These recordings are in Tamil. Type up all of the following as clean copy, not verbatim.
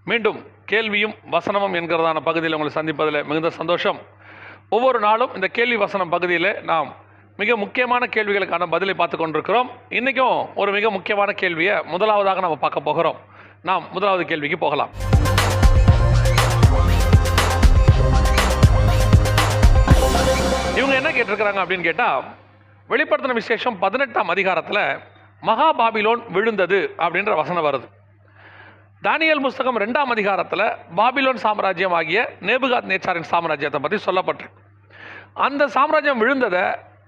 மீண்டும் கேள்வியும் வசனமும் என்கிறதான பகுதியில் உங்களை சந்திப்பதில் மிகுந்த சந்தோஷம். ஒவ்வொரு நாளும் இந்த கேள்வி வசனம் பகுதியில் நாம் மிக முக்கியமான கேள்விகளுக்கான பதிலை பார்த்து கொண்டிருக்கிறோம். இன்றைக்கும் ஒரு மிக முக்கியமான கேள்வியை முதலாவதாக நம்ம பார்க்க போகிறோம். நாம் முதலாவது கேள்விக்கு போகலாம். இவங்க என்ன கேட்டிருக்கிறாங்க அப்படின்னு கேட்டால், வெளிப்படுத்தின விசேஷம் 18ஆம் அதிகாரத்தில் மகா பாபிலோன் விழுந்தது அப்படின்ற வசனம் வருது. தானியேல் புஸ்தகம் 2ஆம் அதிகாரத்தில் பாபிலோன் சாம்ராஜ்யம் ஆகிய நேபுகாத் நேச்சாரின் சாம்ராஜ்யத்தை பற்றி சொல்லப்பட்டிருக்கு. அந்த சாம்ராஜ்யம் விழுந்ததை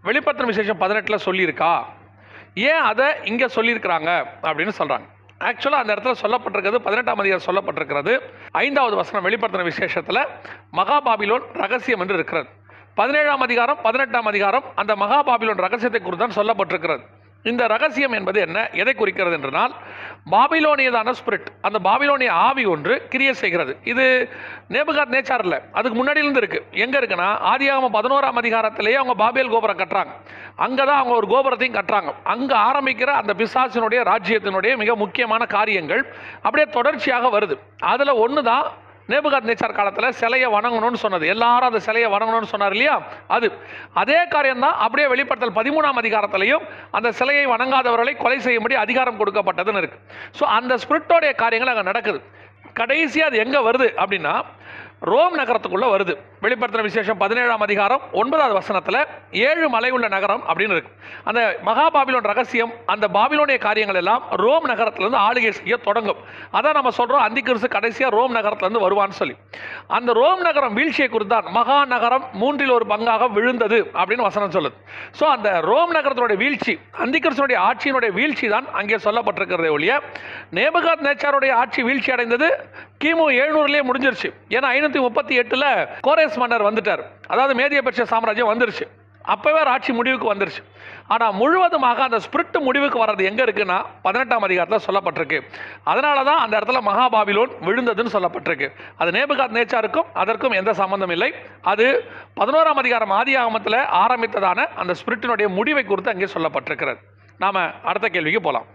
வெளிப்படுத்தின விசேஷம் 18 சொல்லியிருக்கா, ஏன் அதை இங்கே சொல்லியிருக்கிறாங்க அப்படின்னு சொல்கிறாங்க. ஆக்சுவலாக அந்த இடத்துல சொல்லப்பட்டிருக்கிறது 18ஆம் அதிகாரம் சொல்லப்பட்டிருக்கிறது 5வது வசனம் வெளிப்படுத்தின விசேஷத்தில் மகா பாபிலோன் ரகசியம் என்று இருக்கிறது. 17ஆம் அதிகாரம் 18ஆம் அதிகாரம் அந்த மகா பாபிலோன் ரகசியத்தை குறித்து தான் சொல்லப்பட்டிருக்கிறது. இந்த ரகசியம் என்பது என்ன, எதை குறிக்கிறது என்றால், பாபிலோனியதான ஸ்பிரிட், அந்த பாபிலோனிய ஆவி ஒன்று கிரியை செய்கிறது. இது நேபுகாத் நேச்சார் இல்லை, அதுக்கு முன்னாடியிலிருந்து இருக்குது. எங்கே இருக்குன்னா, ஆதியாகமம் 11ஆம் அதிகாரத்திலேயே அவங்க பாபேல் கோபுரம் கட்டுறாங்க. அங்கே தான் அவங்க ஒரு கோபுரத்தையும் கட்டுறாங்க. அங்கே ஆரம்பிக்கிற அந்த பிசாசினுடைய ராஜ்யத்தினுடைய மிக முக்கியமான காரியங்கள் அப்படியே தொடர்ச்சியாக வருது. அதில் ஒன்று தான் நேபுகாத் நேச்சார் காலத்தில் சிலையை வணங்கணும்னு சொன்னது. எல்லாரும் அந்த சிலையை வணங்கணும்னு சொன்னார் இல்லையா, அதே காரியம்தான் அப்படியே வெளிப்படுத்தல் 13ஆம் அதிகாரத்திலையும் அந்த சிலையை வணங்காதவர்களை கொலை செய்யும்படி அதிகாரம் கொடுக்கப்பட்டதுன்னு இருக்கு. ஸோ அந்த ஸ்பிரிட்டோடைய காரியங்கள் அங்கே நடக்குது. கடைசியாக அது எங்கே வருது அப்படின்னா, ரோம் நகரத்துக்குள்ளே வருது. வெளிப்படுத்தின விசேஷம் 17ஆம் அதிகாரம் 9வது வசனத்தில் 7 மலை உள்ள நகரம் அப்படின்னு இருக்கு. அந்த மகா பாபிலோன் ரகசியம், அந்த பாபிலோனிய காரியங்கள் எல்லாம் ரோம் நகரத்திலிருந்து ஆளுகை செய்ய தொடங்கும். அதான் நம்ம சொல்கிறோம், அந்திகிறிஸ்து கடைசியாக ரோம் நகரத்திலிருந்து வருவான்னு சொல்லி. அந்த ரோம் நகரம் வீழ்ச்சியை குறித்தான் மகா நகரம் 3/4 பங்காக விழுந்தது அப்படின்னு வசனம் சொல்லுது. ஸோ அந்த ரோம் நகரத்தினுடைய வீழ்ச்சி, அந்திகிறிஸ்துனுடைய ஆட்சியினுடைய வீழ்ச்சி தான் அங்கே சொல்லப்பட்டிருக்கிறதே ஒழிய, நேபுகாத் நேச்சாருடைய ஆட்சி வீழ்ச்சி அடைந்தது கிமு 700 முடிஞ்சிருச்சு. ஏன்னா 538 கோரேஸ் மன்னர் வந்துட்டார். அதாவது மேதிய பெர்ஷிய சாம்ராஜ்யம் வந்துருச்சு. அப்பவே ஆட்சி முடிவுக்கு வந்துருச்சு. ஆனால் முழுவதுமாக அந்த ஸ்பிரிட் முடிவுக்கு வர்றது எங்கே இருக்குன்னா 18ஆம் அதிகாரத்தில் சொல்லப்பட்டிருக்கு. அதனால தான் அந்த இடத்துல மகா பாபிலோன் விழுந்ததுன்னு சொல்லப்பட்டிருக்கு. அது நேபுகாத் நேச்சாருக்கும் அதற்கும் எந்த சம்பந்தம் இல்லை. அது 11ஆம் அதிகாரம் ஆதியாகமத்தில் ஆரம்பித்ததான அந்த ஸ்பிரிட்டினுடைய முடிவை குறித்து அங்கே சொல்லப்பட்டிருக்கிறது. நாம் அடுத்த கேள்விக்கு போகலாம்.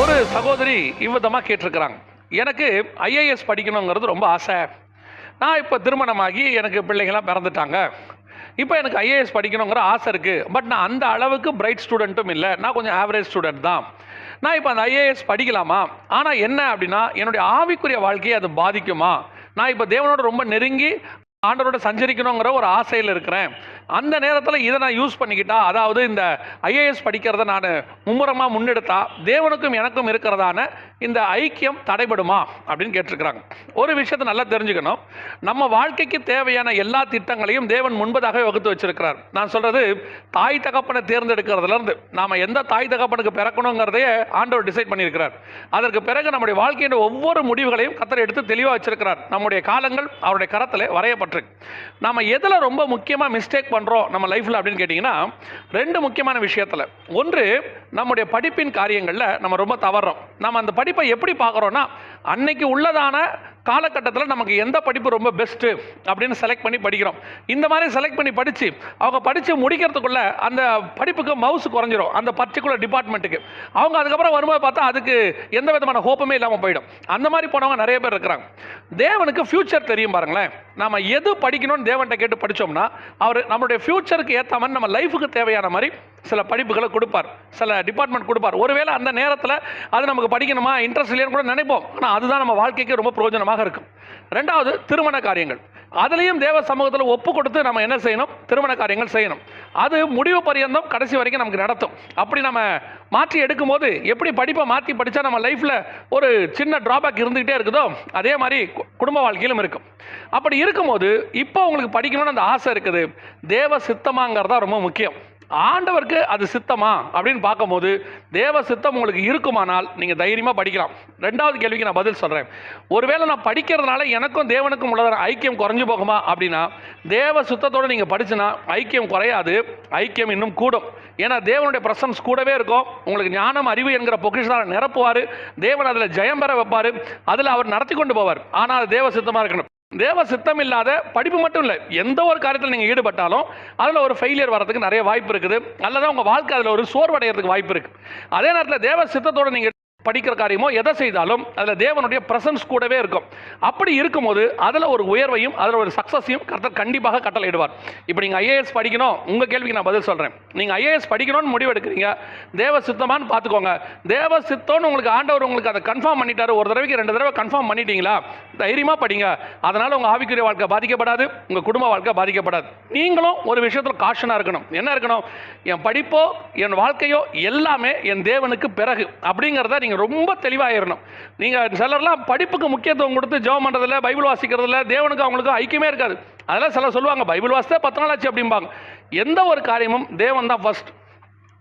ஒரு சகோதரி இவ்விதமாக கேட்டிருக்கிறாங்க, எனக்கு ஐஏஎஸ் படிக்கணுங்கிறது ரொம்ப ஆசை. நான் இப்போ திருமணமாகி எனக்கு பிள்ளைங்களாம் பிறந்துட்டாங்க. இப்போ எனக்கு ஐஏஎஸ் படிக்கணுங்கிற ஆசை இருக்குது. பட் நான் அந்த அளவுக்கு பிரைட் ஸ்டூடெண்ட்டும் இல்லை, நான் கொஞ்சம் ஆவரேஜ் ஸ்டூடெண்ட் தான். நான் இப்போ அந்த ஐஏஎஸ் படிக்கலாமா? ஆனால் என்ன அப்படின்னா, என்னுடைய ஆவிக்குரிய வாழ்க்கையை அது பாதிக்குமா? நான் இப்போ தேவனோட ரொம்ப நெருங்கி ஆண்டவரோட சஞ்சரிக்கணுங்கிற ஒரு ஆசையில் இருக்கிறேன். அந்த நேரத்தில் இதை நான் யூஸ் பண்ணிக்கிட்டா, அதாவது இந்த ஐஏஎஸ் படிக்கிறத நான் மும்முரமாக முன்னெடுத்தா தேவனுக்கும் எனக்கும் இருக்கிறதான இந்த ஐக்கியம் தடைபடுமா அப்படின்னு கேட்டிருக்கிறாங்க. ஒரு விஷயத்தை நல்லா தெரிஞ்சுக்கணும், நம்ம வாழ்க்கைக்கு தேவையான எல்லா திட்டங்களையும் தேவன் முன்பதாகவே வகுத்து வச்சிருக்கிறார். நான் சொல்கிறது, தாய் தகப்பனை தேர்ந்தெடுக்கிறதுலேருந்து நாம் எந்த தாய் தகப்பனுக்கு பிறக்கணுங்கிறதையே ஆண்டவர் டிசைட் பண்ணியிருக்கிறார். அதற்கு பிறகு நம்முடைய வாழ்க்கையின் ஒவ்வொரு முடிவுகளையும் கர்த்தர் எடுத்து தெளிவாக வச்சிருக்கிறார். நம்முடைய காலங்கள் அவருடைய கரத்தில் வரையப்பட்டிருக்கு. நம்ம எதில் ரொம்ப முக்கியமாக மிஸ்டேக் பண்ணுறோம் நம்ம லைஃப்பில் அப்படின்னு கேட்டிங்கன்னா, 2 முக்கியமான விஷயத்தில். ஒன்று, நம்முடைய படிப்பின் காரியங்களில் நம்ம ரொம்ப தவறுறோம். நம்ம அந்த படிப்பை எப்படி பார்க்குறோன்னா, அன்னைக்கு உள்ளதான காலகட்டத்தில் நமக்கு எந்த படிப்பு ரொம்ப பெஸ்ட்டு அப்படின்னு செலக்ட் பண்ணி படிக்கிறோம். இந்த மாதிரி செலக்ட் பண்ணி படித்து அவங்க படித்து முடிக்கிறதுக்குள்ள அந்த படிப்புக்கு மவுஸ் குறைஞ்சிரும், அந்த பர்டிகுலர் டிபார்ட்மெண்ட்டுக்கு. அவங்க அதுக்கப்புறம் வரும்போது பார்த்தா அதுக்கு எந்த விதமான ஹோப்புமே இல்லாமல் போயிடும். அந்த மாதிரி போனவங்க நிறைய பேர் இருக்கிறாங்க. தேவனுக்கு ஃபியூச்சர் தெரியும் பாருங்களேன். நம்ம எது படிக்கணும்னு தேவன்கிட்ட கேட்டு படித்தோம்னா, அவர் நம்மளுடைய ஃபியூச்சருக்கு ஏற்ற மாதிரி நம்ம லைஃபுக்கு தேவையான மாதிரி சில படிப்புகளை கொடுப்பார், சில டிபார்ட்மெண்ட் கொடுப்பார். ஒருவேளை அந்த நேரத்தில் அது நமக்கு படிக்கணுமா, இன்ட்ரெஸ்ட் இல்லைன்னு கூட நினைப்போம். ஆனால் அதுதான் நம்ம வாழ்க்கைக்கு ரொம்ப பிரயோஜனமாக இருக்கும். 2வது, திருமண காரியங்கள். அதுலேயும் தேவ சமூகத்தில் ஒப்பு கொடுத்து நம்ம என்ன செய்யணும், திருமண காரியங்கள் செய்யணும். அது முடிவு பரியந்தம் கடைசி வரைக்கும் நமக்கு நடத்தும். அப்படி நம்ம மாற்றி எடுக்கும் போது, எப்படி படிப்பை மாற்றி படித்தா நம்ம லைஃப்பில் ஒரு சின்ன ட்ராபேக் இருந்துகிட்டே இருக்குதோ, அதே மாதிரி குடும்ப வாழ்க்கையிலும் இருக்கும். அப்படி இருக்கும்போது இப்போ உங்களுக்கு படிக்கணும்னு அந்த ஆசை இருக்குது, தேவ சித்தமாங்கிறதா ரொம்ப முக்கியம். ஆண்டவருக்கு அது சித்தமா அப்படின்னு பார்க்கும்போது, தேவ சித்தம் உங்களுக்கு இருக்குமானால் நீங்கள் தைரியமாக படிக்கலாம். 2வது கேள்விக்கு நான் பதில் சொல்கிறேன். ஒருவேளை நான் படிக்கிறதுனால எனக்கும் தேவனுக்கும் உள்ள ஐக்கியம் குறைஞ்சு போகுமா அப்படின்னா, தேவ சித்தத்தோடு நீங்கள் படிச்சுனா ஐக்கியம் குறையாது, ஐக்கியம் இன்னும் கூடும். ஏன்னா தேவனுடைய பிரசன்ஸ் கூடவே இருக்கும். உங்களுக்கு ஞானம் அறிவு என்கிற பொக்கிஷத்தை நிரப்புவார். தேவன் அதில் ஜெயம் பெற வைப்பார். அதில் அவர் நடத்தி கொண்டு போவார். ஆனால் அது தேவ சித்தமாக இருக்கணும். தேவ சித்தம் இல்லாத படிப்பு மட்டும் இல்லை, எந்த ஒரு காரியத்தில் நீங்கள் ஈடுபட்டாலும் அதில் ஒரு ஃபெயிலியர் வரதுக்கு நிறைய வாய்ப்பு இருக்குது, அல்லது உங்கள் வாழ்க்கை அதில் ஒரு சோர்வடைகிறதுக்கு வாய்ப்பு இருக்குது. அதே நேரத்தில் தேவ சித்தத்தோடு நீங்கள் படிக்கிற காரியமோ எதை செய்தாலும் அதில் தேவனுடைய பிரசன்ஸ் கூடவே இருக்கும். அப்படி இருக்கும்போது அதில் ஒரு உயர்வையும் அதில் ஒரு சக்ஸஸையும் கர்த்தர் கண்டிப்பாக கட்டளையிடுவார். இப்போ நீங்கள் ஐஏஎஸ் படிக்கணும், உங்கள் கேள்விக்கு நான் பதில் சொல்கிறேன். நீங்கள் ஐஏஎஸ் படிக்கணும்னு முடிவு எடுக்கிறீங்க, தேவ சித்தமானு பார்த்துக்கோங்க. தேவ சித்தம்னு உங்களுக்கு ஆண்டவர் உங்களுக்கு அதை கன்ஃபார்ம் பண்ணிட்டாரு, ஒரு தடவைக்கு 2 தடவை கன்ஃபார்ம் பண்ணிட்டீங்களா, தைரியமாக படிங்க. அதனால் உங்கள் ஆவிக்குரிய வாழ்க்கை பாதிக்கப்படாது, உங்கள் குடும்ப வாழ்க்கை பாதிக்கப்படாது. நீங்களும் ஒரு விஷயத்தில் காஷனாக இருக்கணும். என்ன இருக்கணும்? என் படிப்போ என் வாழ்க்கையோ எல்லாமே என் தேவனுக்கு பிறகு அப்படிங்கிறத நீங்கள் ரொம்ப தெளிவாகிடணும். நீங்கள் சிலர்லாம் படிப்புக்கு முக்கியத்துவம் கொடுத்து ஜெபம் பண்ணுறதில்ல, பைபிள் வாசிக்கிறதில்ல, தேவனுக்கு அவங்களுக்கு ஐக்கியமே இருக்காது. அதெல்லாம் சிலர் சொல்லுவாங்க பைபிள் வாசித்தே 10 நாள் ஆச்சு அப்படிம்பாங்க. எந்த ஒரு காரியமும் தேவன் தான் ஃபர்ஸ்ட்,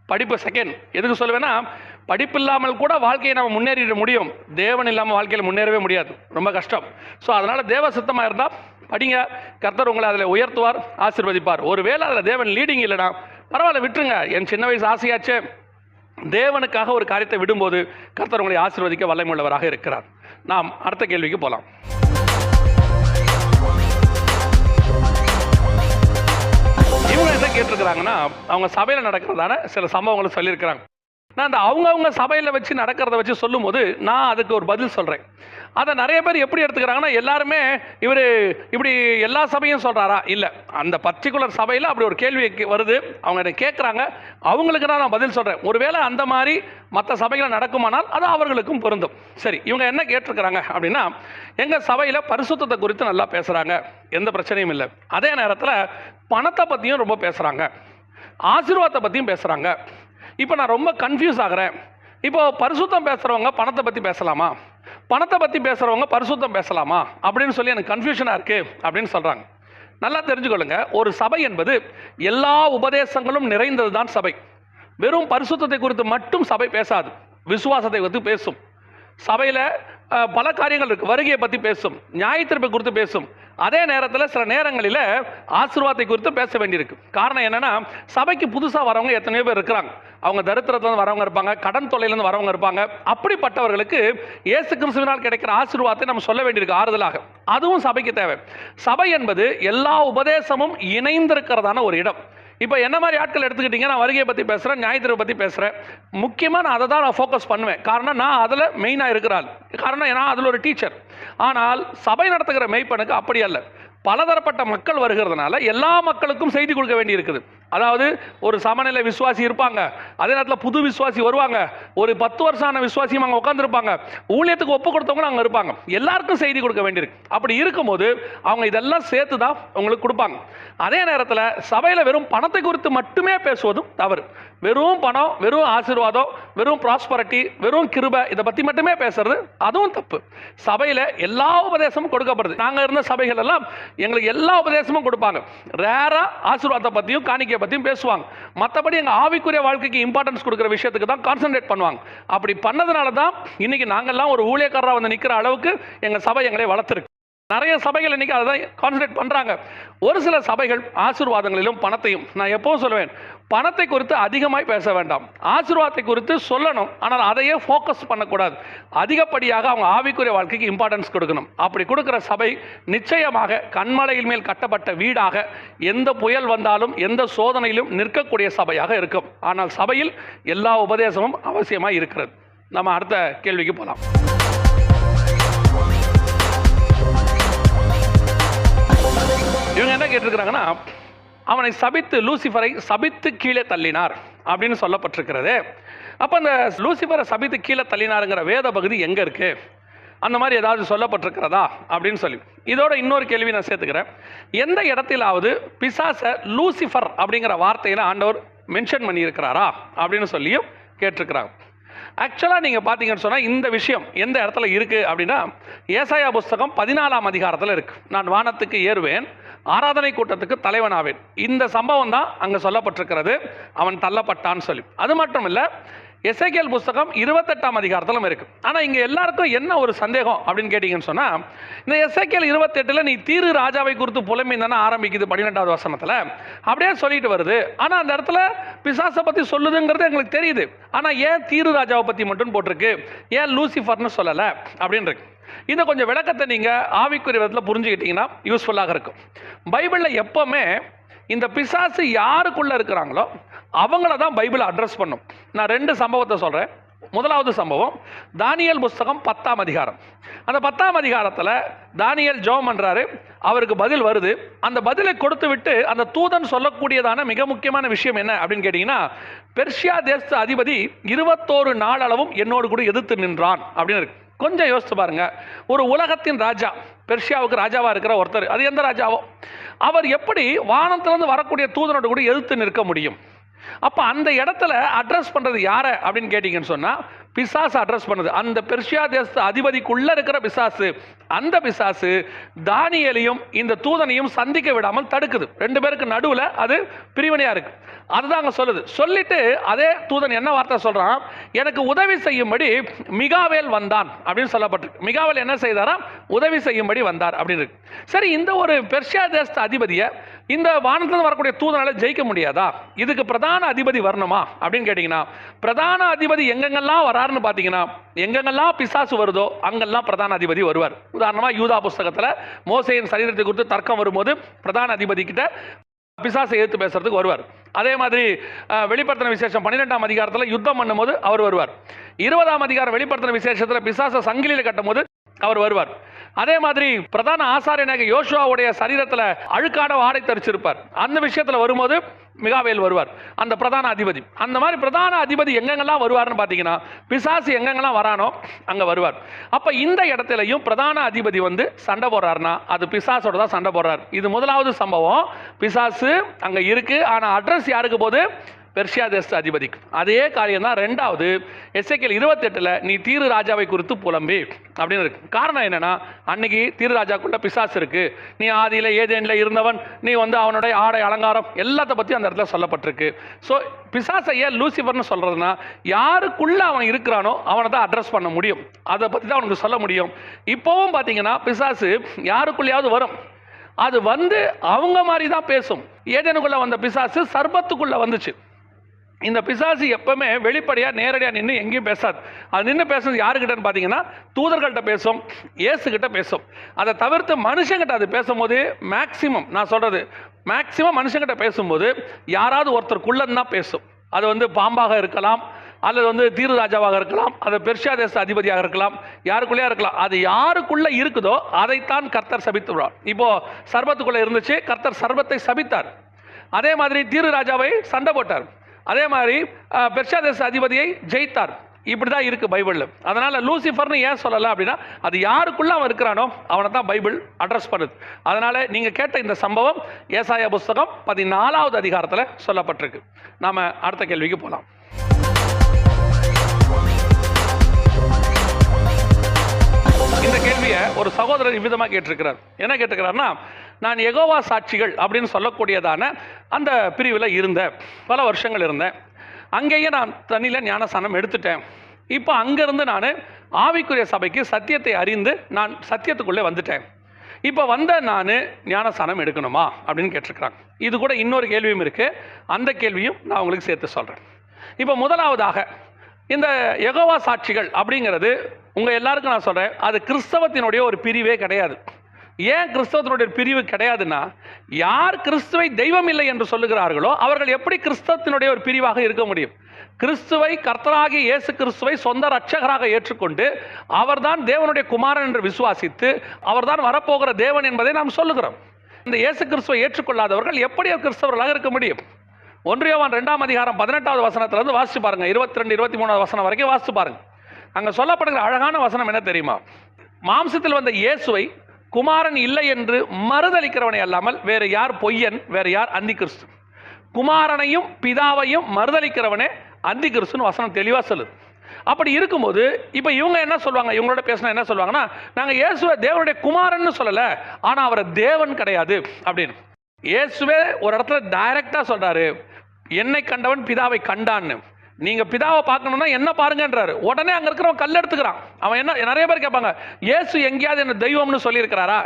படிப்பு செகண்ட். எதுக்கு சொல்லுவேன்னா, படிப்பு இல்லாமல் கூட வாழ்க்கையை நம்ம முன்னேறிட முடியும், தேவன் இல்லாமல் வாழ்க்கையில் முன்னேறவே முடியாது, ரொம்ப கஷ்டம். ஸோ அதனால் தேவ சித்தமாக இருந்தால் படிங்க, கர்த்தர் உங்களை அதில் உயர்த்துவார், ஆசீர்வதிப்பார். ஒருவேளை அதில் தேவன் லீடிங் இல்லைனா பரவாயில்ல, விட்டுருங்க. என் சின்ன வயசு ஆசையாச்சே. தேவனுக்காக ஒரு காரியத்தை விடும்போது கர்த்தர் உங்களை ஆசீர்வதிக்க வல்லமையுள்ளவராக இருக்கிறார். நாம் அடுத்த கேள்விக்கு போகலாம். இவங்க என்ன கேட்டிருக்கிறாங்கன்னா, அவங்க சபையில் நடக்கிறதான சில சம்பவங்களை சொல்லியிருக்கிறாங்க. நான் அந்த அவங்கவுங்க சபையில் வச்சு நடக்கிறத வச்சு சொல்லும்போது நான் அதுக்கு ஒரு பதில் சொல்கிறேன். அதை நிறைய பேர் எப்படி எடுத்துக்கிறாங்கன்னா, எல்லாருமே இவர் இப்படி எல்லா சபையும் சொல்கிறாரா? இல்லை, அந்த பர்டிகுலர் சபையில் அப்படி ஒரு கேள்வி வருது, அவங்க என்னை கேட்குறாங்க, அவங்களுக்கு தான் நான் பதில் சொல்கிறேன். ஒருவேளை அந்த மாதிரி மற்ற சபையில் நடக்குமானால் அது அவர்களுக்கும் பொருந்தும். சரி, இவங்க என்ன கேட்டிருக்கிறாங்க அப்படின்னா, எங்கள் சபையில் பரிசுத்தத்தை குறித்து நல்லா பேசுகிறாங்க, எந்த பிரச்சனையும் இல்லை. அதே நேரத்தில் பணத்தை பற்றியும் ரொம்ப பேசுகிறாங்க, ஆசீர்வாதத்தை பற்றியும் பேசுகிறாங்க. இப்போ நான் ரொம்ப கன்ஃபியூஸ் ஆகிறேன். இப்போ பரிசுத்தம் பேசுகிறவங்க பணத்தை பற்றி பேசலாமா, பணத்தை பற்றி பேசுகிறவங்க பரிசுத்தம் பேசலாமா அப்படின்னு சொல்லி எனக்கு கன்ஃபியூஷனாக இருக்குது அப்படின்னு சொல்கிறாங்க. நல்லா தெரிஞ்சுக்கொள்ளுங்க, ஒரு சபை என்பது எல்லா உபதேசங்களும் நிறைந்தது தான் சபை. வெறும் பரிசுத்தத்தை குறித்து மட்டும் சபை பேசாது, விசுவாசத்தை குறித்து பேசும். சபையில் பல காரியங்கள் இருக்குது, வருகையை பற்றி பேசும், நியாயத்தீர்ப்பை குறித்து பேசும். அதே நேரத்தில் சில நேரங்களில் ஆசீர்வாதத்தை குறித்து பேச வேண்டியிருக்கு. காரணம் என்னென்னா, சபைக்கு புதுசாக வரவங்க எத்தனையோ பேர் இருக்கிறாங்க. அவங்க தரித்திரத்துலேருந்து வரவங்க இருப்பாங்க, கடன் தொல்லையிலேருந்து வரவங்க இருப்பாங்க. அப்படிப்பட்டவர்களுக்கு இயேசு கிறிஸ்துவினால் கிடைக்கிற ஆசீர்வாதத்தை நம்ம சொல்ல வேண்டியிருக்கு ஆறுதலாக. அதுவும் சபைக்கு தேவை. சபை என்பது எல்லா உபதேசமும் இணைந்திருக்கிறதான ஒரு இடம். இப்போ என்ன மாதிரி ஆட்கள் எடுத்துக்கிட்டீங்க, நான் வருகையை பற்றி பேசுகிறேன், நியாயத்தீர்ப்பை பற்றி பேசுகிறேன். முக்கியமாக நான் அதை தான் நான் ஃபோக்கஸ் பண்ணுவேன். காரணம், நான் அதில் மெயினாக இருக்கிறாள். காரணம், நான் அதில் ஒரு டீச்சர். ஆனால் சபை நடத்துகிற மெய்ப்பனுக்கு அப்படி அல்ல. பலதரப்பட்ட மக்கள் வருகிறதுனால எல்லா மக்களுக்கும் செய்தி கொடுக்க வேண்டி இருக்குது. அதாவது ஒரு சமநிலை விசுவாசி இருப்பாங்க, அதே நேரத்தில் புது விசுவாசி வருவாங்க, ஒரு 10 வருஷமான விசுவாசியும் அங்கே உட்காந்துருப்பாங்க, ஊழியத்துக்கு ஒப்பு கொடுத்தவங்களும் அங்கே இருப்பாங்க. எல்லாருக்கும் செய்தி கொடுக்க வேண்டியிருக்கு. அப்படி இருக்கும்போது அவங்க இதெல்லாம் சேர்த்து தான் உங்களுக்கு கொடுப்பாங்க. அதே நேரத்தில் சபையில் வெறும் பணத்தை குறித்து மட்டுமே பேசுவதும் தவறு. வெறும் பணம், வெறும் ஆசீர்வாதம், வெறும் ப்ராஸ்பரிட்டி, வெறும் கிருபை, இதை பற்றி மட்டுமே பேசுறது அதுவும் தப்பு. சபையில் எல்லா உபதேசமும் கொடுக்கப்படுது. நாங்கள் இருந்த சபைகள் எல்லாம் எங்களுக்கு எல்லா உபதேசமும் கொடுப்பாங்க. ரேராக ஆசீர்வாதத்தை பற்றியும் காணிக்கை பற்றியும் பேசுவாங்க. மற்றபடி எங்கள் ஆவிக்குரிய வாழ்க்கைக்கு இம்பார்ட்டன்ஸ் கொடுக்குற விஷயத்துக்கு தான் கான்சன்ட்ரேட் பண்ணுவாங்க. அப்படி பண்ணதுனால தான் இன்னைக்கு நாங்கள்லாம் ஒரு ஊழியக்காரராக வந்து நிற்கிற அளவுக்கு எங்கள் சபை எங்களை வளர்த்துருக்கு. நிறைய சபைகள் இன்னைக்கு அதை தான் கான்சன்ட்ரேட் பண்ணுறாங்க. ஒரு சில சபைகள் ஆசீர்வாதங்களிலும் பணத்தையும், நான் எப்பவும் சொல்லுவேன், பணத்தை குறித்து அதிகமாய் பேச வேண்டாம், ஆசீர்வாதத்தை குறித்து சொல்லணும். ஆனால் அதையே ஃபோக்கஸ் பண்ணக்கூடாது. அதிகப்படியாக அவங்க ஆவிக்குரிய வாழ்க்கைக்கு இம்பார்ட்டன்ஸ் கொடுக்கணும். அப்படி கொடுக்குற சபை நிச்சயமாக கண்மலையின் மேல் கட்டப்பட்ட வீடாக எந்த புயல் வந்தாலும் எந்த சோதனையிலும் நிற்கக்கூடிய சபையாக இருக்கும். ஆனால் சபையில் எல்லா உபதேசமும் அவசியமாக இருக்கிறது. நம்ம அடுத்த கேள்விக்கு போகலாம். இவங்க என்ன கேட்டிருக்கிறாங்கன்னா, அவனை சபித்து, லூசிஃபரை சபித்து கீழே தள்ளினார் அப்படின்னு சொல்லப்பட்டிருக்கிறது. அப்போ அந்த லூசிஃபரை சபித்து கீழே தள்ளினாருங்கிற வேத பகுதி எங்கே இருக்குது, அந்த மாதிரி ஏதாவது சொல்லப்பட்டிருக்கிறதா அப்படின்னு சொல்லி இதோட இன்னொரு கேள்வி நான் சேர்த்துக்கிறேன். எந்த இடத்திலாவது பிசாசை லூசிஃபர் அப்படிங்கிற வார்த்தையில் ஆண்டவர் மென்ஷன் பண்ணியிருக்கிறாரா அப்படின்னு சொல்லியும் கேட்டிருக்கிறாங்க. ஆக்சுவலாக நீங்கள் பார்த்தீங்கன்னு சொன்னால் இந்த விஷயம் எந்த இடத்துல இருக்குது அப்படின்னா, ஏசாயா புஸ்தகம் 14ஆம் அதிகாரத்தில் இருக்குது. நான் வானத்துக்கு ஏறுவேன், ஆராதனை கூட்டத்துக்கு தலைவனாவேன். இந்த சம்பவம் தான் அங்கே சொல்லப்பட்டிருக்கிறது, அவன் தள்ளப்பட்டான்னு சொல்லி. அது மட்டும் இல்லை, எசேக்கியேல் புஸ்தகம் 28ஆம் அதிகாரத்திலும் இருக்குது. ஆனால் இங்கே எல்லாருக்கும் என்ன ஒரு சந்தேகம் அப்படின்னு கேட்டிங்கன்னு சொன்னால், இந்த எசேக்கியேல் 28 நீ தீரு ராஜாவை குறித்து புலமை தானே ஆரம்பிக்குது 12வது வசனத்தில், அப்படியே சொல்லிட்டு வருது. ஆனால் அந்த இடத்துல பிசாசை பற்றி சொல்லுதுங்கிறது எங்களுக்கு தெரியுது. ஆனால் ஏன் தீரு ராஜாவை பற்றி மட்டும் போட்டிருக்கு, ஏன் லூசிஃபர்னு சொல்லலை அப்படின்னு இருக்கு. இந்த கொஞ்சம் விளக்கத்தை நீங்கள் ஆவிக்குரிய விதத்தில் புரிஞ்சுக்கிட்டீங்கன்னா யூஸ்ஃபுல்லாக இருக்கும். பைபிளில் எப்போவுமே இந்த பிசாசு யாருக்குள்ளே இருக்கிறாங்களோ அவங்கள தான் பைபிளை அட்ரஸ் பண்ணும். நான் 2 சம்பவத்தை சொல்கிறேன். முதலாவது சம்பவம் தானியேல் புஸ்தகம் 10ஆம் அதிகாரம். அந்த 10ஆம் அதிகாரத்தில் தானியேல் ஜெபம் பண்றாரு, அவருக்கு பதில் வருது. அந்த பதிலை கொடுத்து விட்டு அந்த தூதன் சொல்லக்கூடியதான மிக முக்கியமான விஷயம் என்ன அப்படின்னு கேட்டிங்கன்னா, பெர்ஷியா தேச அதிபதி 21 நாளளவும் என்னோடு கூட எதிர்த்து நின்றான் அப்படின்னு இருக்கு. கொஞ்சம் யோசித்து பாருங்க, ஒரு உலகத்தின் ராஜா, பெர்ஷியாவுக்கு ராஜாவாக இருக்கிற ஒருத்தர், அது எந்த ராஜாவோ, அவர் எப்படி வானத்திலிருந்து வரக்கூடிய தூதனோடு கூட எதிர்த்து நிற்க முடியும்? அப்போ அந்த இடத்துல அட்ரஸ் பண்ணுறது யாரை அப்படின்னு கேட்டிங்கன்னு சொன்னால், பிசாசு அட்ரஸ் பண்ணுது. அந்த பெர்ஷியா தேச அதிபதிக்குள்ளே இருக்கிற பிசாசு. அந்த பிசாசு தானியேலையும் இந்த தூதனையும் சந்திக்க விடாமல் தடுக்குது. 2 பேருக்கு நடுவில் அது பிரிவினையாக இருக்குது. அதுதான் அங்கே சொல்லுது. சொல்லிட்டு அதே தூதன் என்ன வார்த்தை சொல்கிறான், எனக்கு உதவி செய்யும்படி மிகாவேல் வந்தான் அப்படின்னு சொல்லப்பட்டிருக்கு. மிகாவேல் என்ன செய்தாரா, உதவி செய்யும்படி வந்தார் அப்படின்னு இருக்கு. சரி, இந்த ஒரு பெர்ஷியா தேச அதிபதியை இந்த வானத்தில் வரக்கூடிய தூதனால ஜெயிக்க முடியாதா? இதுக்கு பிரதான அதிபதி வரணுமா அப்படின்னு கேட்டிங்கன்னா, பிரதான அதிபதி எங்கெங்கெல்லாம் வராருன்னு பார்த்தீங்கன்னா, எங்கெங்கெல்லாம் பிசாசு வருதோ அங்கெல்லாம் பிரதான அதிபதி வருவார். உதாரணமாக யூதா புஸ்தகத்தில் மோசேயின் சரீரத்தை குறித்து தர்க்கம் வரும்போது பிரதான அதிபதி கிட்ட பிசாசை எதிர்த்து பேசுறதுக்கு வருவார். அதே மாதிரி வெளிப்படுத்தின விசேஷம் 12ஆம் அதிகாரத்தில் யுத்தம் பண்ணும்போது அவர் வருவார். 20ஆம் அதிகாரம் வெளிப்படுத்தின விசேஷத்தில் பிசாசை சங்கிலியில் கட்டும் போது அவர் வருவார். அதே மாதிரி பிரதான ஆசாரியனாக யோசுவாவுடைய சரீரத்தில் அழுக்கான ஆடை தரிச்சிருப்பார். அந்த விஷயத்தில் வரும்போது மிகாவேல் வருவார், அந்த பிரதான அதிபதி. அந்த மாதிரி பிரதான அதிபதி எங்கெங்கெல்லாம் வருவார்னு பார்த்தீங்கன்னா, பிசாசு எங்கெங்கெல்லாம் வரானோ அங்கே வருவார். அப்போ இந்த இடத்துலையும் பிரதான அதிபதி வந்து சண்டை போடுறாருன்னா அது பிசாசோட தான் சண்டை போடுறார். இது முதலாவது சம்பவம். பிசாசு அங்கே இருக்கு, ஆனால் அட்ரஸ் யாருக்கு போது? பெர்ஷியா தேச அதிபதிக்கு. அதே காரியம் தான் 2வது எசேக்கியேல் 28ல் நீ தீரு ராஜாவை குறித்து புலம்பி அப்படின்னு இருக்கு. காரணம் என்னன்னா, அன்னைக்கு தீரு ராஜாக்குள்ள பிசாசு இருக்கு. நீ ஆதியில் ஏதேனில் இருந்தவன், நீ வந்து அவனுடைய ஆடை அலங்காரம் எல்லாத்த பற்றி அந்த இடத்துல சொல்லப்பட்டிருக்கு. ஸோ பிசாசை ஏன் லூசிஃபர்னு சொல்றதுன்னா, யாருக்குள்ள அவன் இருக்கிறானோ அவனை தான் அட்ரஸ் பண்ண முடியும், அதை பற்றி தான் அவனுக்கு சொல்ல முடியும். இப்போவும் பார்த்தீங்கன்னா பிசாசு யாருக்குள்ளேயாவது வரும், அது வந்து அவங்க மாதிரி தான் பேசும். ஏதேனுக்குள்ள வந்த பிசாசு சர்பத்துக்குள்ள வந்துச்சு. இந்த பிசாசு எப்பவுமே வெளிப்படையாக நேரடியாக நின்று எங்கேயும் பேசாது. அது நின்று பேசுறது யாருக்கிட்டன்னு பார்த்தீங்கன்னா, தூதர்கள்ட்ட பேசும், இயேசுகிட்ட பேசும். அதை தவிர்த்து மனுஷங்கிட்ட அது பேசும்போது மேக்சிமம், நான் சொல்கிறது மேக்சிமம் மனுஷங்கிட்ட பேசும்போது யாராவது ஒருத்தருக்குள்ளன்னு தான் பேசும். அது வந்து பாம்பாக இருக்கலாம், அல்லது வந்து தீரு ராஜாவாக இருக்கலாம், அது பெர்ஷியா தேச அதிபதியாக இருக்கலாம், யாருக்குள்ளேயா இருக்கலாம். அது யாருக்குள்ளே இருக்குதோ அதைத்தான் கர்த்தர் சபித்துள்ளார். இப்போது சர்பத்துக்குள்ளே இருந்துச்சு, கர்த்தர் சர்பத்தை சபித்தார். அதே மாதிரி தீரு ராஜாவை சண்டை போட்டார். அதே மாதிரி பெர்ஷியா தேச அதிபதியை ஜெயித்தார். இப்படி தான் இருக்குது பைபிளில். அதனால் லூசிஃபர்னு ஏன் சொல்லலை அப்படின்னா, அது யாருக்குள்ளே அவன் இருக்கிறானோ அவனை தான் பைபிள் அட்ரஸ் பண்ணுது. அதனால் நீங்கள் கேட்ட இந்த சம்பவம் ஏசாயா புஸ்தகம் 14ஆவது அதிகாரத்தில் சொல்லப்பட்டிருக்கு. நாம் அடுத்த கேள்விக்கு போகலாம். இந்த கேள்வியை ஒரு சகோதரர் இவ்விதமாக கேட்டிருக்கிறார். என்ன கேட்டிருக்கிறார்னா, நான் யெகோவா சாட்சிகள் அப்படின்னு சொல்லக்கூடியதான அந்த பிரிவில் இருந்தேன், பல வருஷங்கள் இருந்தேன். அங்கேயே நான் தண்ணியில் ஞானஸ்நானம் எடுத்துட்டேன். இப்போ அங்கேருந்து நான் ஆவிக்குரிய சபைக்கு சத்தியத்தை அறிந்து நான் சத்தியத்துக்குள்ளே வந்துட்டேன். இப்போ வந்த நான் ஞானஸ்நானம் எடுக்கணுமா அப்படின்னு கேட்டிருக்கிறாங்க. இது கூட இன்னொரு கேள்வியும் இருக்குது, அந்த கேள்வியும் நான் உங்களுக்கு சேர்த்து சொல்கிறேன். இப்போ முதலாவதாக இந்த யெகோவா சாட்சிகள் அப்படிங்கிறது உங்கள் எல்லாருக்கும் நான் சொல்கிறேன், அது கிறிஸ்தவத்தினுடைய ஒரு பிரிவே கிடையாது. ஏன் கிறிஸ்தவத்தினுடைய பிரிவு கிடையாதுன்னா, யார் கிறிஸ்துவை தெய்வம் இல்லை என்று சொல்லுகிறார்களோ அவர்கள் எப்படி கிறிஸ்தவத்தினுடைய ஒரு பிரிவாக இருக்க முடியும்? கிறிஸ்துவை கர்த்தராகிய இயேசு கிறிஸ்துவை சொந்த ரட்சகராக ஏற்றுக்கொண்டு அவர்தான் தேவனுடைய குமாரன் என்று விசுவாசித்து அவர்தான் வரப்போகிற தேவன் என்பதை நாம் சொல்லுகிறோம். இந்த இயேசு கிறிஸ்துவை ஏற்றுக்கொள்ளாதவர்கள் எப்படி கிறிஸ்தவர்களாக இருக்க முடியும்? 1 யோவான் 2ஆம் அதிகாரம் 18வது வசனத்திலிருந்து வாசிச்சு பாருங்க, 22, 23வது வசனம் வரைக்கும் வாசிச்சு பாருங்க. அங்கே சொல்லப்படுகிற அழகான வசனம் என்ன தெரியுமா? மாம்சத்தில் வந்த இயேசுவை குமாரன் இல்லை என்று மறுதலிக்கிறவனை அல்லாமல் வேறு யார் பொய்யன், வேறு யார் அந்தி கிறிஸ்து? குமாரனையும் பிதாவையும் மறுதலிக்கிறவனே அந்தி கிறிஸ்துன்னு வசனம் தெளிவாக சொல்லுது. அப்படி இருக்கும்போது இப்போ இவங்க என்ன சொல்லுவாங்க, இவங்களோட பேசினா என்ன சொல்லுவாங்கன்னா, நாங்கள் இயேசுவை தேவனுடைய குமாரன்னு சொல்லலை, ஆனால் அவரை தேவன் கிடையாது அப்படின்னு. இயேசுவே ஒரு இடத்துல டைரக்டாக சொல்கிறாரு, என்னை கண்டவன் பிதாவை கண்டான்னு. நீங்கள் பிதாவை பார்க்கணுன்னா என்ன பாருங்கன்றாரு. உடனே அங்கே இருக்கிறவன் கல் எடுத்துக்கிறான். அவன் என்ன, நிறைய பேர் கேட்பாங்க, இயேசு எங்கேயாவது என்ன தெய்வம்னு சொல்லியிருக்கிறாரா?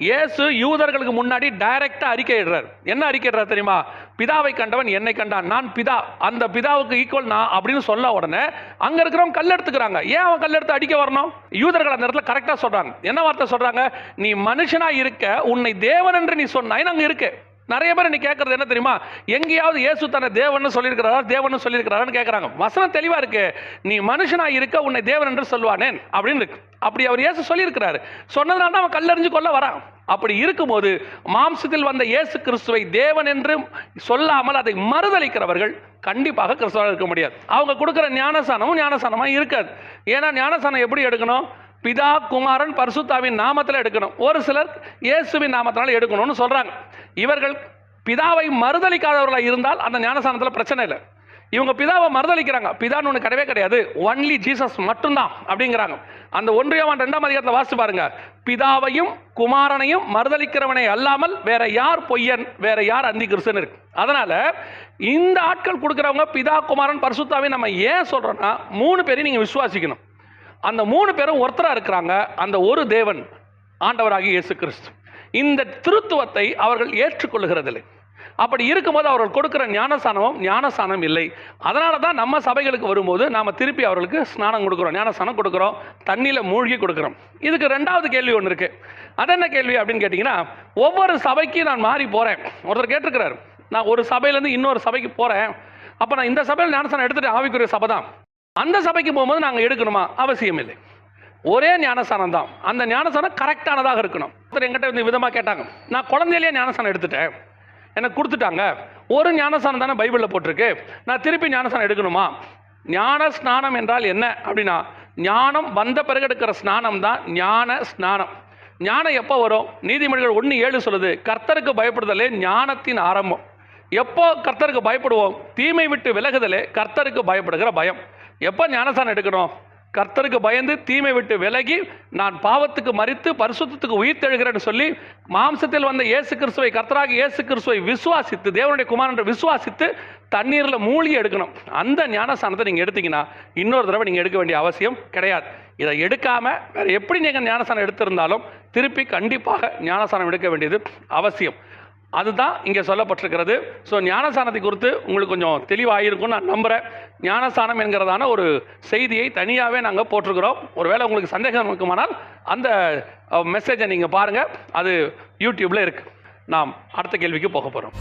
இயேசு யூதர்களுக்கு முன்னாடி டைரக்டாக அறிக்கையிடுறார். என்ன அறிக்கையிடுறார் தெரியுமா? பிதாவை கண்டவன் என்னை கண்டான், நான் பிதா, அந்த பிதாவுக்கு ஈக்குவல் நான் அப்படின்னு சொல்ல உடனே அங்கே இருக்கிறவங்க கல் எடுத்துக்கிறாங்க. ஏன் அவன் கல் எடுத்து அடிக்க வரணும்? யூதர்கள் அந்த இடத்துல கரெக்டாக சொல்கிறாங்க. என்ன வார்த்தை சொல்கிறாங்க? நீ மனுஷனாக இருக்க உன்னை தேவன் என்று நீ சொன்னாய், அங்கே இருக்கு. நிறைய பேர் நீ கேட்கறது என்ன தெரியுமா? எங்கேயாவது இயேசு தன்னை தேவன் சொல்லியிருக்கிறாரா, தேவன் சொல்லியிருக்கிறாரான்னு கேட்குறாங்க. வசனம் தெளிவா இருக்கு, நீ மனுஷனாக இருக்க உன்னை தேவன் என்று சொல்வானேன் அப்படின்னு இருக்கு. அப்படி அவர் இயேசு சொல்லியிருக்கிறாரு. சொன்னதுனால அவன் கல்லறிஞ்சு கொள்ள வரான். அப்படி இருக்கும்போது மாம்சத்தில் வந்த இயேசு கிறிஸ்துவை தேவன் என்று சொல்லாமல் அதை மறுதளிக்கிறவர்கள் கண்டிப்பாக கிறிஸ்துவாக இருக்க முடியாது. அவங்க கொடுக்குற ஞானசானமும் ஞானசானமாக இருக்காது. ஏன்னா ஞானசானம் எப்படி எடுக்கணும்? பிதா, குமாரன், பரிசுத்தாவின் நாமத்தில் எடுக்கணும். ஒரு சிலர் இயேசுவின் நாமத்தினால எடுக்கணும்னு சொல்றாங்க. இவர்கள் பிதாவை மறுதளிக்காதவர்களாக இருந்தால் அந்த ஞானசானத்தில் பிரச்சனை இல்லை. இவங்க பிதாவை மறுதளிக்கிறாங்க. பிதான்னு ஒன்று கிடையவே கிடையாது, ஒன்லி ஜீசஸ் மட்டும்தான் அப்படிங்கிறாங்க. அந்த 1 யோவான் 2ஆம் அதிகாரத்தில் வாசித்து பாருங்க. பிதாவையும் குமாரனையும் மறுதளிக்கிறவனை அல்லாமல் வேற யார் பொய்யன், வேற யார் அந்தி கிறிஸ்துன்னு இருக்கு. அதனால இந்த ஆட்கள் கொடுக்குறவங்க பிதா, குமாரன், பரிசுத்தாவை நம்ம ஏன் சொல்றோம்னா 3 பேரையும் நீங்க விசுவாசிக்கணும். அந்த 3 பேரும் ஒருத்தராக இருக்கிறாங்க. அந்த ஒரு தேவன் ஆண்டவராகிய இயேசு கிறிஸ்து. இந்த திருத்துவத்தை அவர்கள் ஏற்றுக்கொள்ளுகிறதில்லை. அப்படி இருக்கும்போது அவர்கள் கொடுக்கிற ஞானசானமும் ஞானசானம் இல்லை. அதனால தான் நம்ம சபைகளுக்கு வரும்போது நாம் திருப்பி அவர்களுக்கு ஸ்நானம் கொடுக்குறோம், ஞானசானம் கொடுக்குறோம், தண்ணியில் மூழ்கி கொடுக்குறோம். இதுக்கு 2வது கேள்வி ஒன்று இருக்குது. அது என்ன கேள்வி அப்படின்னு கேட்டிங்கன்னா, ஒவ்வொரு சபைக்கு நான் மாறி போகிறேன். ஒருத்தர் கேட்டிருக்கிறார், நான் ஒரு சபையிலேருந்து இன்னொரு சபைக்கு போகிறேன், அப்போ நான் இந்த சபையில் ஞானசானம் எடுத்துகிட்டு ஆவிக்குரிய சபை தான், அந்த சபைக்கு போகும்போது நாங்கள் எடுக்கணுமா? அவசியம் இல்லை. ஒரே ஞானசானம் தான். அந்த ஞானசானம் கரெக்டானதாக இருக்கணும். என்கிட்ட இந்த விதமாக கேட்டாங்க, நான் குழந்தையிலேயே ஞானசானம் எடுத்துட்டேன், எனக்கு கொடுத்துட்டாங்க, ஒரு ஞானஸ்நானம் தானே பைபிளில் போட்டிருக்கு, நான் திருப்பி ஞானஸ்நானம் எடுக்கணுமா? ஞான ஸ்நானம் என்றால் என்ன அப்படின்னா, ஞானம் வந்த பிறகு எடுக்கிற ஸ்நானம் தான் ஞான ஸ்நானம். ஞானம் எப்போ வரும்? நீதிமொழிகள் 1:7 சொல்லுது, கர்த்தருக்கு பயப்படுதலே ஞானத்தின் ஆரம்பம். எப்போ கர்த்தருக்கு பயப்படுவோம்? தீமை விட்டு விலகுதலே கர்த்தருக்கு பயப்படுகிற பயம். எப்போ ஞானஸ்நானம் எடுக்கணும்? கர்த்தருக்கு பயந்து தீமை விட்டு விலகி நான் பாவத்துக்கு மரித்து பரிசுத்தத்துக்கு உயிர் தெழுகிறேன்னு சொல்லி மாம்சத்தில் வந்த இயேசு கிறிஸ்துவை, கர்த்தராக இயேசு கிறிஸ்துவை விசுவாசித்து, தேவனுடைய குமாரன் விசுவாசித்து தண்ணீரில் மூழ்கி எடுக்கணும். அந்த ஞானஸ்நானத்தை நீங்கள் எடுத்தீங்கன்னா இன்னொரு தடவை நீங்கள் எடுக்க வேண்டிய அவசியம் கிடையாது. இதை எடுக்காமல் வேறு எப்படி நீங்கள் ஞானஸ்நானம் எடுத்திருந்தாலும் திருப்பி கண்டிப்பாக ஞானஸ்நானம் எடுக்க வேண்டியது அவசியம். அதுதான் இங்கே சொல்லப்பட்டிருக்கிறது. ஸோ ஞானஸ்நானத்தை குறித்து உங்களுக்கு கொஞ்சம் தெளிவாகிருக்கும்னு நான் நம்புகிறேன். ஞானஸ்நானம் என்கிறதான ஒரு செய்தியை தனியாகவே நாங்கள் போட்டிருக்கிறோம். ஒருவேளை உங்களுக்கு சந்தேகம் இருக்குமானால் அந்த மெசேஜை நீங்கள் பாருங்கள், அது யூடியூப்பில் இருக்குது. நாம் அடுத்த கேள்விக்கு போக போகிறோம்.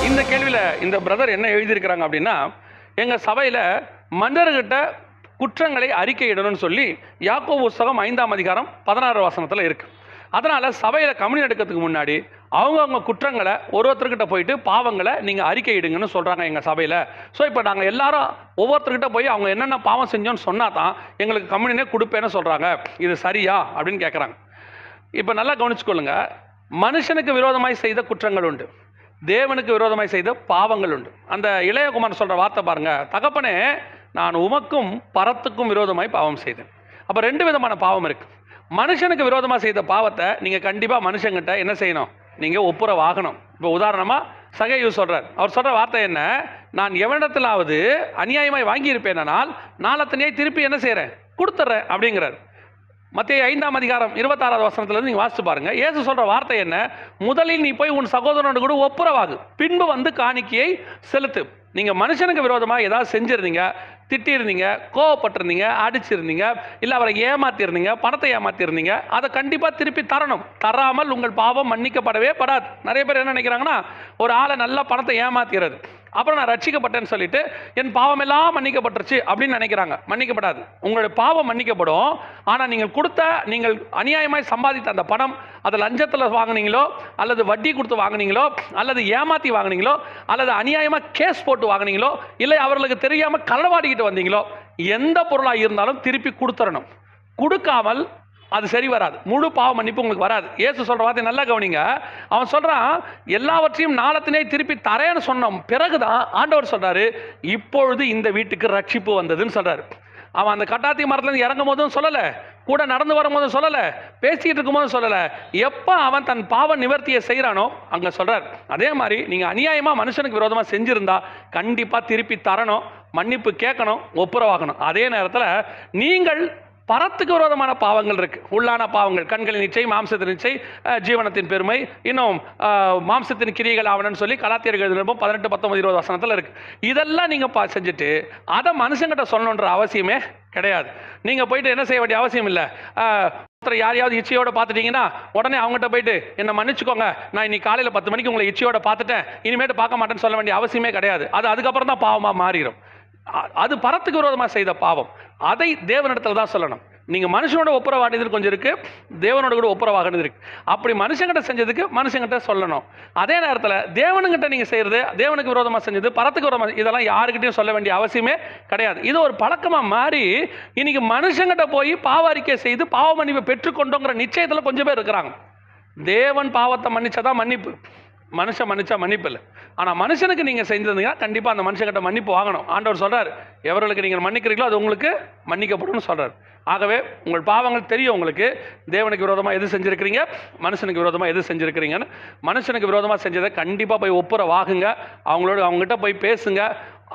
இந்த கேள்வியில் இந்த பிரதர் என்ன எழுதியிருக்கிறாங்க அப்படின்னா, எங்கள் சபையில் மன்னர்கிட்ட குற்றங்களை அறிக்கையிடணும்னு சொல்லி யாக்கோபு புத்தகம் 5ஆம் அதிகாரம் 16 வசனத்தில் இருக்குது. அதனால் சபையில் கம்யூனியன் எடுக்கிறதுக்கு முன்னாடி அவங்கவுங்க குற்றங்களை ஒருத்தர்கிட்ட போயிட்டு பாவங்களை நீங்கள் அறிக்கையிடுங்கன்னு சொல்கிறாங்க எங்கள் சபையில். ஸோ இப்போ நாங்கள் எல்லாரும் ஒவ்வொருத்தர்கிட்ட போய் அவங்க என்னென்ன பாவம் செஞ்சோன்னு சொன்னால் தான் எங்களுக்கு கம்யூனியனே கொடுப்பேன்னு சொல்கிறாங்க. இது சரியா அப்படின்னு கேட்குறாங்க. இப்போ நல்லா கவனிச்சுக்கொள்ளுங்க, மனுஷனுக்கு விரோதமாய் செய்த குற்றங்கள் உண்டு, தேவனுக்கு விரோதமாய் செய்த பாவங்கள் உண்டு. அந்த இளையகுமார் சொல்கிற வார்த்தை பாருங்க, தகப்பனே நான் உமக்கும் பரத்துக்கும் விரோதமாய் பாவம் செய்தேன். அப்போ 2 விதமான பாவம் இருக்குது. மனுஷனுக்கு விரோதமாக செய்த பாவத்தை நீங்கள் கண்டிப்பாக மனுஷங்கிட்ட என்ன செய்யணும்? நீங்கள் ஒப்புரவாகணும். இப்போ உதாரணமாக சகையு சொல்கிறார், அவர் சொல்கிற வார்த்தை என்ன? நான் எவனிடத்திலாவது அநியாயமாய் வாங்கியிருப்பேனால் நாளத்தனையை திருப்பி என்ன செய்கிறேன்? கொடுத்துட்றேன் அப்படிங்கிறார். மத்தேயு 5ஆம் அதிகாரம் 26வது வசனத்திலிருந்து நீங்கள் வாசித்து பாருங்க. இயேசு சொல்கிற வார்த்தை என்ன? முதலில் நீ போய் உன் சகோதரனோடு கூட ஒப்புரவாகு, பின்பு வந்து காணிக்கையை செலுத்து. நீங்கள் மனுஷனுக்கு விரோதமாக ஏதாவது செஞ்சுருந்தீங்க, திட்டிருந்தீங்க, கோவப்பட்டிருந்தீங்க, அடிச்சிருந்தீங்க, இல்லை அவரை ஏமாத்திருந்தீங்க, பணத்தை ஏமாத்திருந்தீங்க, அதை கண்டிப்பாக திருப்பி தரணும். தராமல் உங்கள் பாவம் மன்னிக்கப்படவே படாது. நிறைய பேர் என்ன நினைக்கிறாங்கன்னா, ஒரு ஆளை நல்லா பணத்தை ஏமாத்திறது, அப்புறம் நான் ரட்சிக்கப்பட்டேன்னு சொல்லிட்டு என் பாவம் எல்லாம் மன்னிக்கப்பட்டுருச்சு அப்படின்னு நினைக்கிறாங்க. மன்னிக்கப்படாது. உங்களுடைய பாவம் மன்னிக்கப்படும். ஆனால் நீங்கள் அநியாயமாய் சம்பாதித்த அந்த பணம், அதை லஞ்சத்தில் வாங்கினீங்களோ, அல்லது வட்டி கொடுத்து வாங்கினீங்களோ, அல்லது ஏமாற்றி வாங்கினீங்களோ, அல்லது அநியாயமாக கேஸ் போட்டு வாங்கினீங்களோ, இல்லை அவர்களுக்கு தெரியாமல் களவாடிக்கிட்டு வந்தீங்களோ, எந்த பொருளாக இருந்தாலும் திருப்பி கொடுத்துடணும். கொடுக்காமல் அது சரி வராது. முழு பாவ மன்னிப்பு உங்களுக்கு வராது. இயேசு சொல்கிற வார்த்தை நல்லா கவனிங்க. அவன் சொல்கிறான், எல்லாவற்றையும் நாளத்தினே திருப்பி தரேன்னு சொன்ன பிறகுதான் ஆண்டவர் சொல்கிறாரு, இப்பொழுது இந்த வீட்டுக்கு ரட்சிப்பு வந்ததுன்னு சொல்கிறாரு. அவன் அந்த கட்டாத்தி மரத்துலேருந்து இறங்கும் போதும் சொல்லலை, கூட நடந்து வரும்போது சொல்லலை, பேசிக்கிட்டு இருக்கும்போது சொல்லலை. எப்போ அவன் தன் பாவ நிவர்த்தியை செய்கிறானோ அங்கே சொல்கிறார். அதே மாதிரி நீங்கள் அநியாயமாக மனுஷனுக்கு விரோதமாக செஞ்சுருந்தா கண்டிப்பாக திருப்பி தரணும், மன்னிப்பு கேட்கணும், ஒப்புரவாகணும். அதே நேரத்தில் நீங்கள் பரத்துக்கு விரோதமான பாவங்கள் இருக்கு, உள்ளான பாவங்கள், கண்களின் இச்சை, மாம்சத்தின் இச்சை, ஜீவனத்தின் பெருமை, இன்னும் மாம்சத்தின் கிரியைகள் ஆவணன்னு சொல்லி கலாத்தியர் 18, 19, 20 வசனத்தில் இருக்கு. இதெல்லாம் நீங்கள் செஞ்சுட்டு அதை மனுஷங்கிட்ட சொல்லணுன்ற அவசியமே கிடையாது. நீங்கள் போயிட்டு என்ன செய்ய வேண்டிய அவசியம் இல்லை. யாரையாவது இச்சையோட பார்த்துட்டீங்கன்னா உடனே அவங்ககிட்ட போயிட்டு என்னை மன்னிச்சுக்கோங்க, நான் இன்னைக்கு காலையில் 10 மணிக்கு உங்களை இச்சையோட பார்த்துட்டேன், இனிமேட்டு பார்க்க மாட்டேன்னு சொல்ல வேண்டிய அவசியமே கிடையாது. அது அதுக்கப்புறம் தான் பாவமாக மாறிடும். அது பரத்துக்கு விரோதமாக செய்த பாவம். அதை தேவனிடத்தில் தான் சொல்லணும். நீங்கள் மனுஷனோட ஒப்புரவாடியது கொஞ்சம் இருக்கு, தேவனோட கூட ஒப்புரவாகினது இருக்கு. அப்படி மனுஷங்கிட்ட செஞ்சதுக்கு மனுஷங்கிட்ட சொல்லணும். அதே நேரத்தில் தேவனுங்கிட்ட நீங்கள் செய்யறது, தேவனுக்கு விரோதமாக செஞ்சது, பரத்துக்கு விரோதமாக, இதெல்லாம் யாருக்கிட்டையும் சொல்ல வேண்டிய அவசியமே கிடையாது. இது ஒரு பழக்கமாக மாறி இன்னைக்கு மனுஷங்கிட்ட போய் பாவ அறிக்கை செய்து பாவ மன்னிப்பை பெற்றுக்கொண்டோங்கிற நிச்சயத்தில் கொஞ்சம் பேர் இருக்கிறாங்க. தேவன் பாவத்தை மன்னிச்சாதான் மன்னிப்பு, மனுஷன் மன்னிச்சா மன்னிப்பு இல்லை. ஆனால் மனுஷனுக்கு நீங்கள் செஞ்சிருந்தீங்கன்னா கண்டிப்பாக அந்த மனுஷங்கிட்ட மன்னிப்பு வாங்கணும். ஆண்டவர் சொல்கிறார், எவர்களுக்கு நீங்கள் மன்னிக்கிறீங்களோ அது உங்களுக்கு மன்னிக்கப்படும் சொல்கிறார். ஆகவே உங்கள் பாவங்கள் தெரியும் உங்களுக்கு, தேவனுக்கு விரோதமாக எது செஞ்சுருக்கிறீங்க, மனுஷனுக்கு விரோதமாக எது செஞ்சுருக்கிறீங்கன்னு. மனுஷனுக்கு விரோதமாக செஞ்சதை கண்டிப்பாக போய் ஒப்புரவாகுங்க, அவங்ககிட்ட போய் பேசுங்க.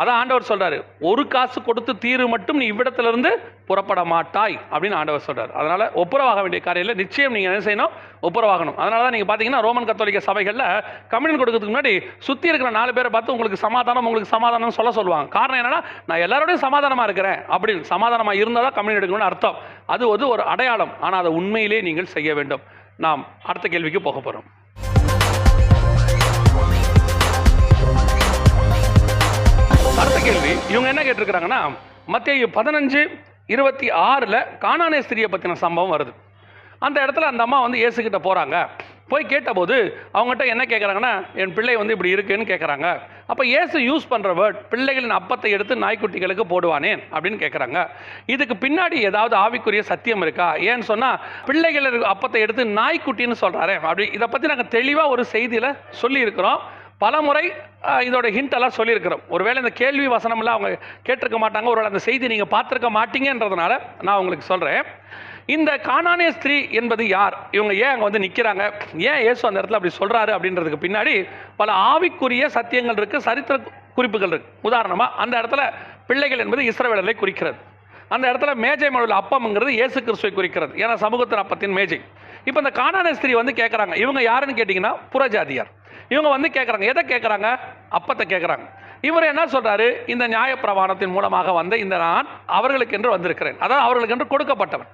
அதான் ஆண்டவர் சொல்றாரு, ஒரு காசு கொடுத்து தீரு மட்டும் நீ இவ்விடத்திலிருந்து புறப்பட மாட்டாய் அப்படின்னு ஆண்டவர் சொல்றாரு. அதனால ஒப்புரவாக வேண்டிய காரியத்தில் நிச்சயம் நீங்க என்ன செய்யணும், ஒப்புரவாகணும். அதனால தான் நீங்க பாத்தீங்கன்னா ரோமன் கத்தோலிக்க சபைகள்ல கம்யூனியன் கொடுக்கறதுக்கு முன்னாடி சுத்தி இருக்கிற 4 பேரை பார்த்து உங்களுக்கு சமாதானம் சொல்லுவாங்க. காரணம் என்னன்னா, நான் எல்லாரோடையும் சமாதானமா இருக்கிறேன் அப்படின்னு. சமாதானமா இருந்தால் தான் கம்யூனியன் எடுக்கணும்னு அர்த்தம். அது ஒரு அடையாளம். ஆனால் அதை உண்மையிலே நீங்கள் செய்ய வேண்டும். நாம் அடுத்த கேள்விக்கு போக போறோம். அடுத்த கேள்வி இவங்க என்ன கேட்டிருக்கிறாங்கன்னா, மத்தேயு 15:26 கானானே ஸ்திரியை பற்றின சம்பவம் வருது. அந்த இடத்துல அந்த அம்மா இயேசுகிட்ட போகிறாங்க. போய் கேட்டபோது அவங்ககிட்ட என்ன கேட்குறாங்கன்னா, என் பிள்ளை இப்படி இருக்குன்னு கேட்குறாங்க. அப்போ இயேசு யூஸ் பண்ணுற வேர்ட், பிள்ளைகளின் அப்பத்தை எடுத்து நாய்க்குட்டிகளுக்கு போடுவானேன் அப்படின்னு கேட்குறாங்க. இதுக்கு பின்னாடி ஏதாவது ஆவிக்குரிய சத்தியம் இருக்கா? ஏன்னு சொன்னால், பிள்ளைகள் அப்பத்தை எடுத்து நாய்க்குட்டின்னு சொல்கிறாரே அப்படி. இதை பற்றி நாங்கள் தெளிவாக ஒரு செய்தியில் சொல்லியிருக்கிறோம். பல முறை இதோட ஹிண்ட் எல்லாம் சொல்லியிருக்கிறோம். ஒருவேளை இந்த கேள்வி வசனம்லாம் அவங்க கேட்டிருக்க மாட்டாங்க, ஒருவேளை அந்த செய்தி நீங்கள் பார்த்துருக்க மாட்டீங்கன்றதுனால நான் உங்களுக்கு சொல்கிறேன். இந்த கானானே ஸ்திரீ என்பது யார்? இவங்க ஏன் அங்கே நிற்கிறாங்க? ஏன் இயேசு அந்த இடத்துல அப்படி சொல்கிறாரு அப்படின்றதுக்கு பின்னாடி பல ஆவிக்குரிய சத்தியங்கள் இருக்குது, சரித்திர குறிப்புகள் இருக்குது. உதாரணமாக அந்த இடத்துல பிள்ளைகள் என்பது இஸ்ரவேலரை குறிக்கிறது. அந்த இடத்துல மேஜை மழுவில் அப்பம்ங்கிறது இயேசு கிறிஸ்துவை குறிக்கிறது. ஏன்னா சமூகத்தின் அப்பத்தின் மேஜை. இப்போ இந்த கானானே ஸ்திரீ கேட்குறாங்க. இவங்க யாருன்னு கேட்டிங்கன்னா புறஜாதியார். இவங்க கேட்குறாங்க, எதை கேட்குறாங்க? அப்பத்தை கேட்குறாங்க. இவர் என்ன சொல்றாரு, இந்த நியாயப்பிரமாணத்தின் மூலமாக வந்த இந்த நான் அவர்களுக்கு என்று வந்திருக்கிறேன், அதாவது அவர்களுக்கு என்று கொடுக்கப்பட்டவன்,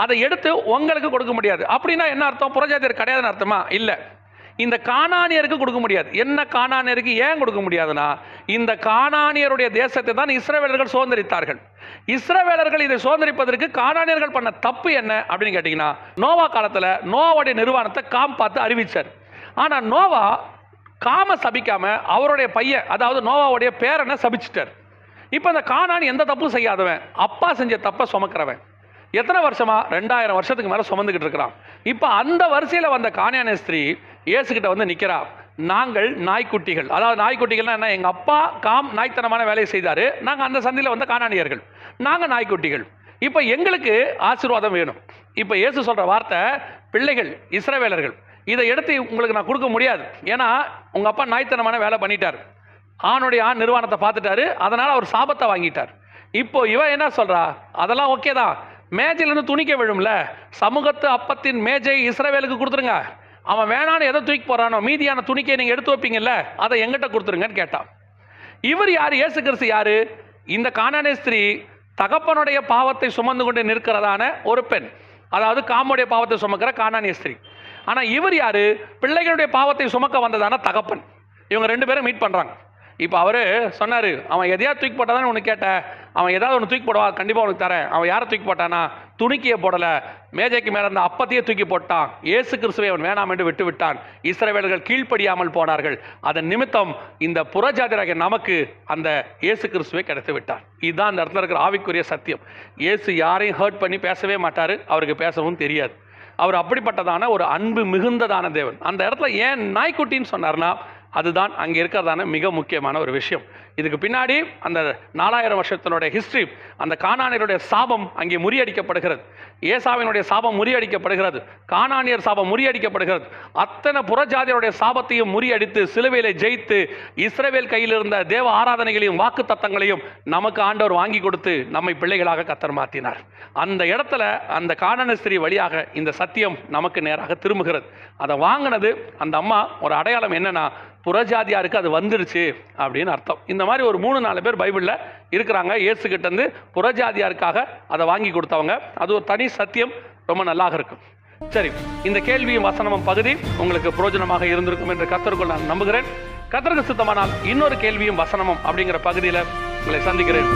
அதை எடுத்து உங்களுக்கு கொடுக்க முடியாது. அப்படின்னா என்ன அர்த்தம்? புறஜாதியர் கிடையாதுன்னு அர்த்தமா? இல்லை, இந்த கானானியருக்கு கொடுக்க முடியாது. என்ன கானானியருக்கு ஏன் கொடுக்க முடியாதுன்னா, இந்த கானானியருடைய தேசத்தை தான் இஸ்ரவேலர்கள் சுதந்திரித்தார்கள். இஸ்ரவேலர்கள் இதை சுதந்திரிப்பதற்கு கானானியர்கள் பண்ண தப்பு என்ன அப்படின்னு கேட்டீங்கன்னா, நோவா காலத்தில் நோவாவுடைய நிர்வாணத்தை காம் பார்த்து அறிவிச்சார். ஆனால் நோவா காம சபிக்காம அவருடைய பையன், அதாவது நோவாவுடைய பேரனை சபிச்சிட்டார். இப்போ அந்த கானான் எந்த தப்பும் செய்யாதவன், அப்பா செஞ்ச தப்பை சுமக்கிறவன். எத்தனை வருஷமா? 2000 வருஷத்துக்கு மேலே சுமந்துக்கிட்டு இருக்கிறான். இப்போ அந்த வரிசையில் வந்த கானானே ஸ்திரீ இயேசுகிட்ட நிற்கிறா. நாங்கள் நாய்க்குட்டிகள், அதாவது நாய்க்குட்டிகள்னா என்ன? எங்கள் அப்பா காம் நாய்த்தனமான வேலையை செய்தார், நாங்கள் அந்த சந்தியில் வந்த கானானியர்கள், நாங்கள் நாய்க்குட்டிகள். இப்போ எங்களுக்கு ஆசீர்வாதம் வேணும். இப்போ இயேசு சொல்கிற வார்த்தை, பிள்ளைகள் இஸ்ரவேலர்கள், இதை எடுத்து உங்களுக்கு நான் கொடுக்க முடியாது. ஏன்னா உங்கள் அப்பா நாய்த்தனமான வேலை பண்ணிட்டார், ஆணுடைய ஆண் நிர்வாணத்தை பார்த்துட்டாரு, அதனால் அவர் சாபத்தை வாங்கிட்டார். இப்போ இவன் என்ன சொல்கிறா, அதெல்லாம் ஓகே தான், மேஜையிலேருந்து துணிக்க விழும்ல, சமூகத்து அப்பத்தின் மேஜை இஸ்ரவேலுக்கு கொடுத்துருங்க, அவன் வேணான்னு எதை தூக்கி போகிறானோ மீதியான துணிக்கை நீங்கள் எடுத்து வைப்பீங்கல்ல, அதை எங்கிட்ட கொடுத்துருங்கன்னு கேட்டான். இவர் யார்? இயேசு கிறிஸ்து யார்? இந்த கானானே ஸ்திரீ தகப்பனுடைய பாவத்தை சுமந்து கொண்டு நிற்கிறதான ஒரு பெண், அதாவது காமுடைய பாவத்தை சுமக்கிற கானானே ஸ்திரீ. ஆனால் இவர் யார்? பிள்ளைகளுடைய பாவத்தை சுமக்க வந்ததான தகப்பன். இவங்க 2 பேரும் மீட் பண்ணுறாங்க. இப்போ அவர் சொன்னார், அவன் எதையாவது தூக்கி போட்டாதானே உனக்கு கேட்டேன், அவன் ஏதாவது ஒன்று தூக்கி போடுவா, கண்டிப்பாக உனக்கு தரேன். அவன் யாரை தூக்கி போட்டானா? துணிக்கையை போடலை, மேஜைக்கு மேலே அந்த அப்பத்தையே தூக்கி போட்டான். இயேசு கிறிஸ்துவை அவன் வேணாம் என்று விட்டு விட்டான். இஸ்ரவேலர்கள் கீழ்ப்படியாமல் போனார்கள். அதன் நிமித்தம் இந்த புறஜாதியராகிய நமக்கு அந்த இயேசு கிறிஸ்துவை கிடைத்து விட்டார். இதுதான் அந்த இடத்துல இருக்கிற ஆவிக்குரிய சத்தியம். இயேசு யாரையும் ஹர்ட் பண்ணி பேசவே மாட்டார், அவருக்கு பேசவும் தெரியாது. அவர் அப்படிப்பட்டதான ஒரு அன்பு மிகுந்ததான தேவன். அந்த இடத்துல ஏன் நாய்க்குட்டின்னு சொன்னார்னா, அதுதான் அங்கே இருக்கிறதான மிக முக்கியமான ஒரு விஷயம். இதுக்கு பின்னாடி அந்த 4000 வருஷத்தினுடைய ஹிஸ்ட்ரி, அந்த கானானியருடைய சாபம் அங்கே முறியடிக்கப்படுகிறது. ஏசாவினுடைய சாபம் முறியடிக்கப்படுகிறது, கானானியர் சாபம் முறியடிக்கப்படுகிறது. அத்தனை புறஜாதியருடைய சாபத்தையும் முறியடித்து சிலுவையிலே ஜெயித்து இஸ்ரவேல் கையில் இருந்த தேவ ஆராதனைகளையும் வாக்கு தத்தங்களையும் நமக்கு ஆண்டவர் வாங்கி கொடுத்து நம்மை பிள்ளைகளாக கர்த்தர் மாற்றினார். அந்த இடத்துல அந்த கானானிய ஸ்திரீ வழியாக இந்த சத்தியம் நமக்கு நேராக திரும்புகிறது. அதை வாங்கினது அந்த அம்மா ஒரு அடையாளம் என்னன்னா, புறஜாதியாருக்கு அது வந்துருச்சு அப்படின்னு அர்த்தம். இந்த மாதிரி ஒரு 3-4 பேர் பைபிளில் இருக்கிறாங்க. இயேசுகிட்ட இருந்து புறஜாதியாருக்காக அதை வாங்கி கொடுத்தவங்க. அது ஒரு தனி சத்தியம், ரொம்ப நல்லாக இருக்கும். சரி, இந்த கேள்வியும் வசனமும் பகுதி உங்களுக்கு பிரயோஜனமாக இருந்திருக்கும் என்று கர்த்தருக்குள் நான் நம்புகிறேன். கர்த்தருக்கு சித்தமானால் இன்னொரு கேள்வியும் வசனமும் அப்படிங்கிற பகுதியில் உங்களை சந்திக்கிறேன்.